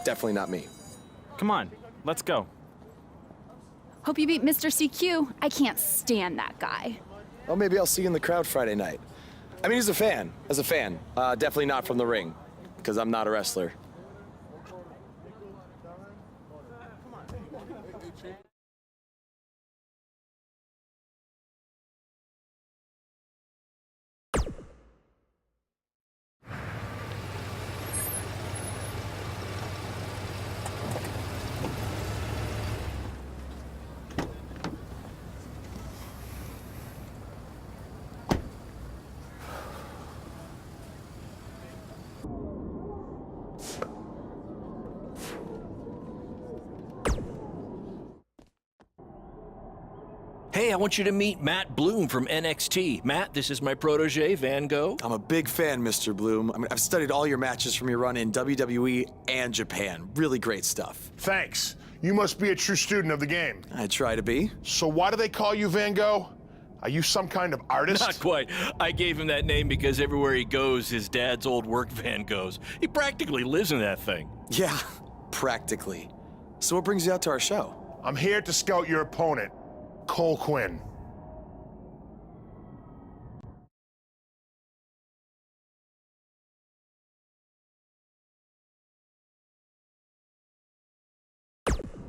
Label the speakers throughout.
Speaker 1: Definitely not me.
Speaker 2: Come on, let's go.
Speaker 3: Hope you beat Mr. CQ. I can't stand that guy.
Speaker 1: Well, maybe I'll see you in the crowd Friday night. I mean, as a fan. Definitely not from the ring, because I'm not a wrestler.
Speaker 4: Hey, I want you to meet Matt Bloom from NXT. Matt, this is my protege, Van Gogh.
Speaker 1: I'm a big fan, Mr. Bloom. I mean, I've studied all your matches from your run in WWE and Japan. Really great stuff.
Speaker 5: Thanks. You must be a true student of the game.
Speaker 1: I try to be.
Speaker 5: So why do they call you Van Gogh? Are you some kind of artist?
Speaker 4: Not quite. I gave him that name because everywhere he goes, his dad's old work van goes. He practically lives in that thing.
Speaker 1: Yeah, practically. So what brings you out to our show?
Speaker 5: I'm here to scout your opponent, Cole Quinn.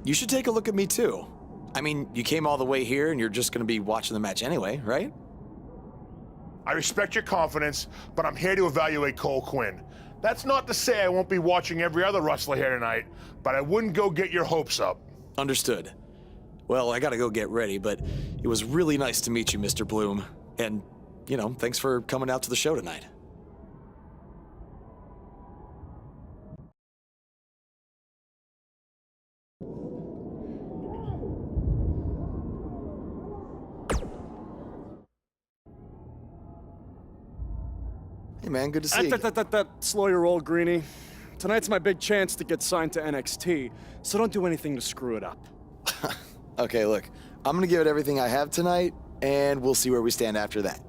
Speaker 1: You should take a look at me too. I mean, you came all the way here and you're just gonna be watching the match anyway, right?
Speaker 5: I respect your confidence, but I'm here to evaluate Cole Quinn. That's not to say I won't be watching every other wrestler here tonight, but I wouldn't go get your hopes up.
Speaker 1: Understood. Well, I gotta go get ready, but it was really nice to meet you, Mr. Bloom. And, you know, thanks for coming out to the show tonight. Hey man, good to see you.
Speaker 6: Slow your roll, Greenie. Tonight's my big chance to get signed to NXT, so don't do anything to screw it up.
Speaker 1: Okay, look, I'm gonna give it everything I have tonight, and we'll see where we stand after that.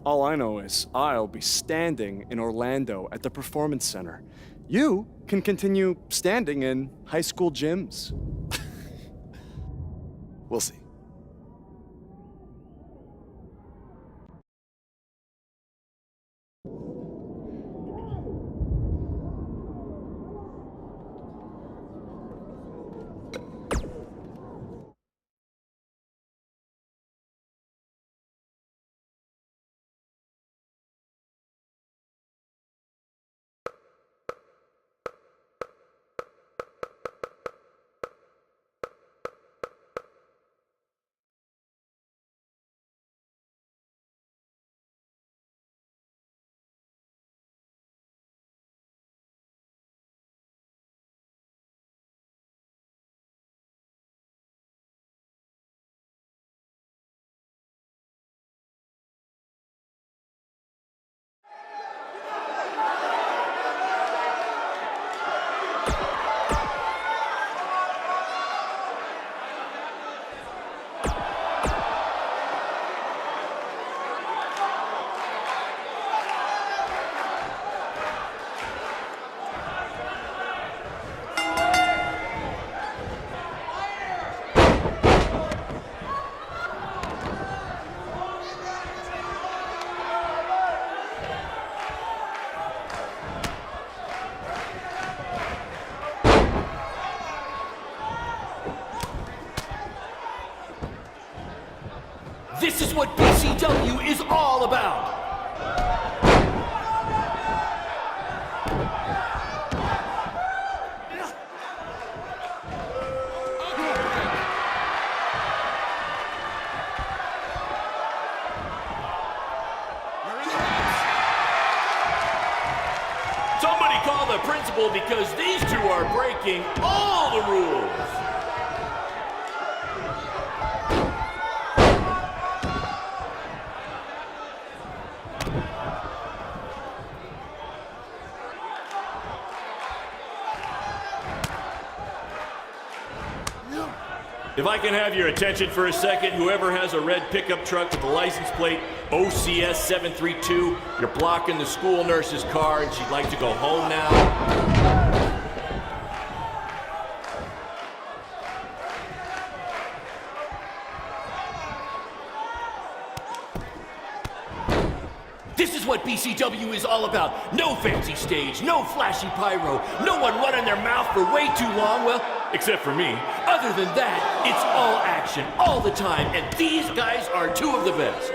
Speaker 6: All I know is I'll be standing in Orlando at the Performance Center. You can continue standing in high school gyms.
Speaker 1: We'll see.
Speaker 7: This is what BCW is all about. Somebody call the principal because these two are breaking all the rules. If I can have your attention for a second, whoever has a red pickup truck with the license plate OCS 732, you're blocking the school nurse's car and she'd like to go home now. This is what BCW is all about. No fancy stage, no flashy pyro, no one running their mouth for way too long, well, except for me. Other than that, it's all action, all the time, and these guys are two of the best.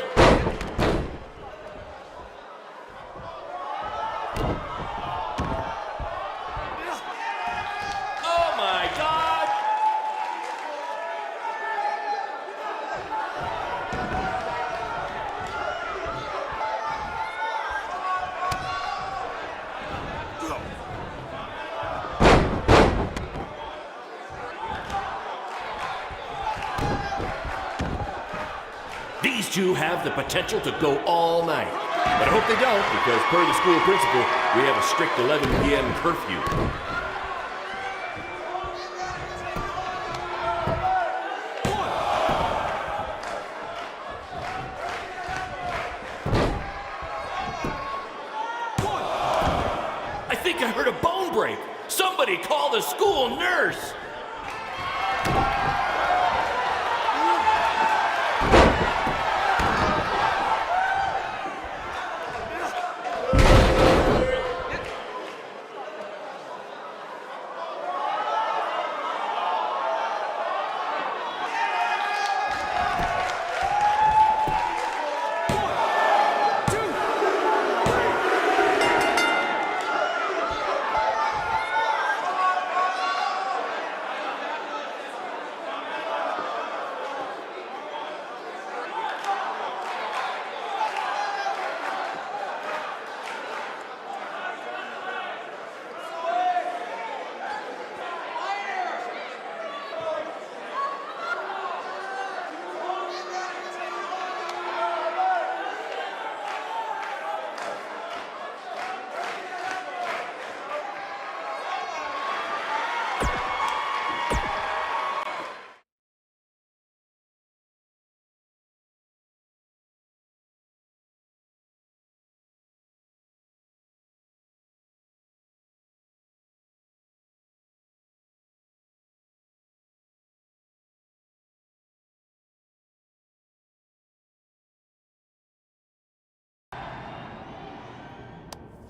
Speaker 7: Oh my God! These two have the potential to go all night. But I hope they don't, because per the school principal, we have a strict 11 p.m. curfew. I think I heard a bone break. Somebody call the school nurse.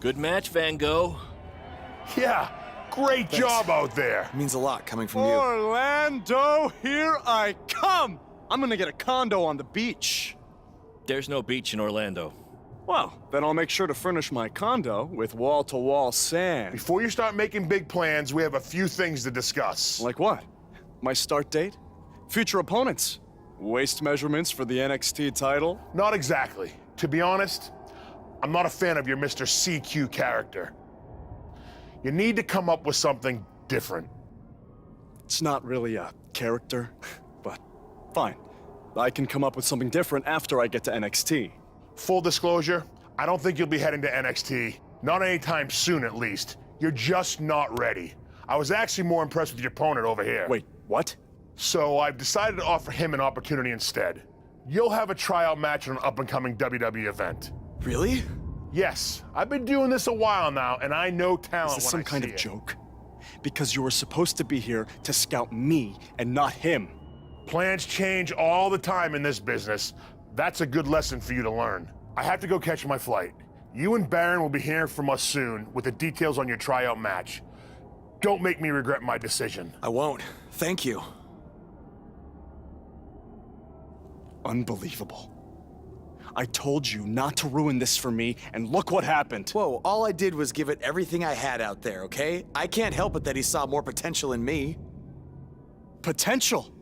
Speaker 7: Good match, Van Gogh.
Speaker 5: Yeah, great job out there.
Speaker 1: It means a lot coming from you.
Speaker 6: Orlando, here I come! I'm gonna get a condo on the beach.
Speaker 4: There's no beach in Orlando.
Speaker 6: Well, then I'll make sure to furnish my condo with wall-to-wall sand.
Speaker 5: Before you start making big plans, we have a few things to discuss.
Speaker 6: Like what? My start date? Future opponents? Waist measurements for the NXT title?
Speaker 5: Not exactly. To be honest, I'm not a fan of your Mr. CQ character. You need to come up with something different.
Speaker 6: It's not really a character, but fine. I can come up with something different after I get to NXT.
Speaker 5: Full disclosure, I don't think you'll be heading to NXT. Not anytime soon, at least. You're just not ready. I was actually more impressed with your opponent over here.
Speaker 6: Wait, what?
Speaker 5: So I've decided to offer him an opportunity instead. You'll have a tryout match on an up-and-coming WWE event.
Speaker 1: Really?
Speaker 5: Yes, I've been doing this a while now, and I know talent
Speaker 6: Is this
Speaker 5: when
Speaker 6: some kind
Speaker 5: see
Speaker 6: of
Speaker 5: it.
Speaker 6: joke? Because you were supposed to be here to scout me and not him.
Speaker 5: Plans change all the time in this business. That's a good lesson for you to learn. I have to go catch my flight. You and Baron will be hearing from us soon with the details on your tryout match. Don't make me regret my decision.
Speaker 1: I won't. Thank you.
Speaker 6: Unbelievable. I told you not to ruin this for me, and look what happened.
Speaker 1: Whoa, all I did was give it everything I had out there, okay? I can't help it that he saw more potential in me.
Speaker 6: Potential?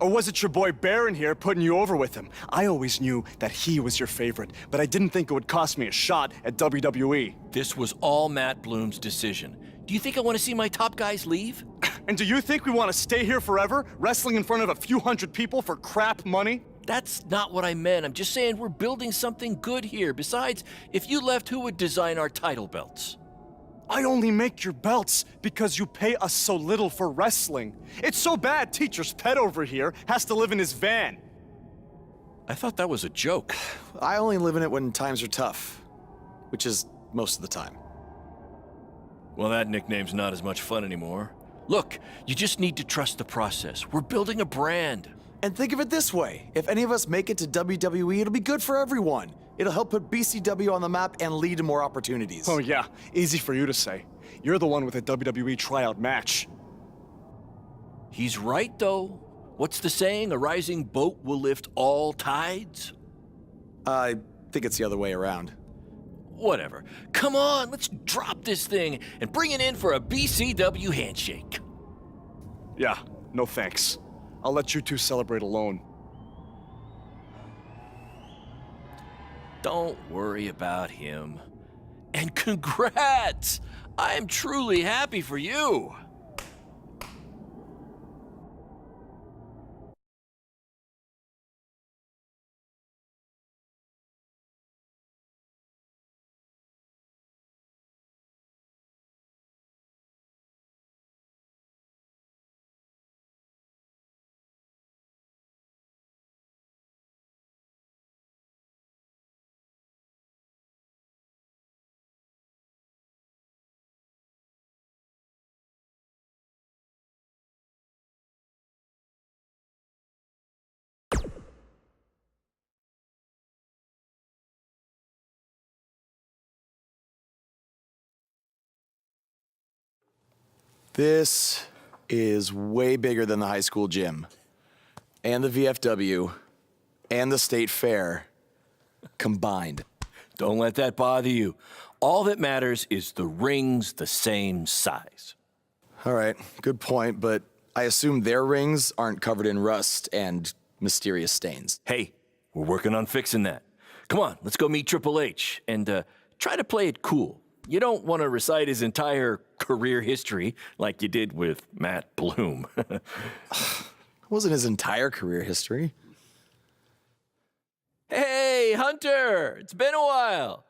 Speaker 6: Or was it your boy Baron here putting you over with him? I always knew that he was your favorite, but I didn't think it would cost me a shot at WWE.
Speaker 4: This was all Matt Bloom's decision. Do you think I want to see my top guys leave?
Speaker 6: And do you think we want to stay here forever, wrestling in front of a few hundred people for crap money?
Speaker 4: That's not what I meant. I'm just saying we're building something good here. Besides, if you left, who would design our title belts?
Speaker 6: I only make your belts because you pay us so little for wrestling. It's so bad Teacher's pet over here has to live in his van.
Speaker 4: I thought that was a joke.
Speaker 1: I only live in it when times are tough, which is most of the time.
Speaker 4: Well, that nickname's not as much fun anymore. Look, you just need to trust the process. We're building a brand.
Speaker 1: And think of it this way, if any of us make it to WWE, it'll be good for everyone. It'll help put BCW on the map and lead to more opportunities.
Speaker 6: Oh yeah, easy for you to say. You're the one with a WWE tryout match.
Speaker 4: He's right, though. What's the saying? A rising boat will lift all tides?
Speaker 1: I think it's the other way around.
Speaker 4: Whatever. Come on, let's drop this thing and bring it in for a BCW handshake.
Speaker 6: Yeah, no thanks. I'll let you two celebrate alone.
Speaker 4: Don't worry about him. And congrats! I'm truly happy for you.
Speaker 1: This is way bigger than the high school gym, and the VFW, and the state fair combined.
Speaker 4: Don't let that bother you. All that matters is the ring's the same size.
Speaker 1: All right, good point, but I assume their rings aren't covered in rust and mysterious stains.
Speaker 4: Hey, we're working on fixing that. Come on, let's go meet Triple H and try to play it cool. You don't want to recite his entire career history like you did with Matt Bloom.
Speaker 1: It wasn't his entire career history.
Speaker 4: Hey, Hunter! It's been a while.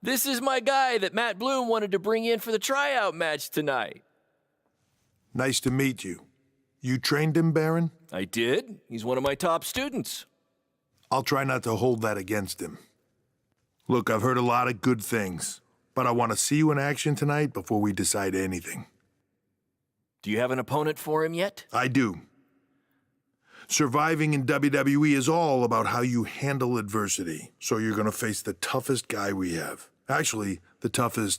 Speaker 4: This is my guy that Matt Bloom wanted to bring in for the tryout match tonight.
Speaker 8: Nice to meet you. You trained him, Baron?
Speaker 4: I did. He's one of my top students.
Speaker 8: I'll try not to hold that against him. Look, I've heard a lot of good things, but I want to see you in action tonight before we decide anything.
Speaker 4: Do you have an opponent for him yet?
Speaker 8: I do. Surviving in WWE is all about how you handle adversity, so you're going to face the toughest guy we have. Actually, the toughest